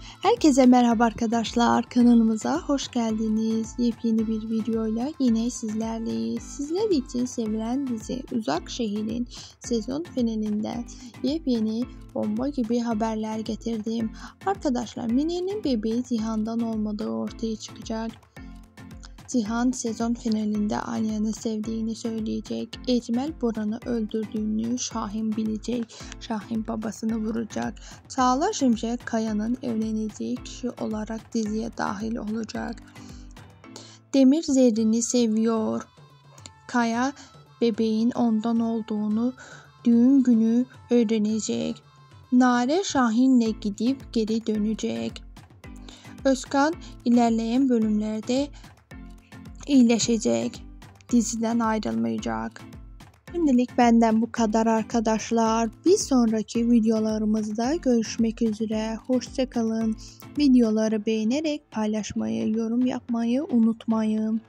Herkese merhaba arkadaşlar, kanalımıza hoş geldiniz. Yepyeni bir videoyla yine sizlerleyiz. Sizler için sevilen dizi Uzak Şehir'in sezon finalinde yepyeni bomba gibi haberler getirdim. Arkadaşlar, Mine'nin bebeği Cihan'dan olmadığı ortaya çıkacak. Cihan sezon finalinde Alya'nı sevdiğini söyleyecek. Ecmel Boran'ı öldürdüğünü Şahin bilecek. Şahin babasını vuracak. Çağla Şimşek Kaya'nın evleneceği kişi olarak diziye dahil olacak. Demir Zerrin'i seviyor. Kaya bebeğin ondan olduğunu düğün günü öğrenecek. Nare Şahin'le gidip geri dönecek. Özkan ilerleyen bölümlerde iyileşecek. Diziden ayrılmayacak. Şimdilik benden bu kadar arkadaşlar. Bir sonraki videolarımızda görüşmek üzere. Hoşça kalın. Videoları beğenerek paylaşmayı, yorum yapmayı unutmayın.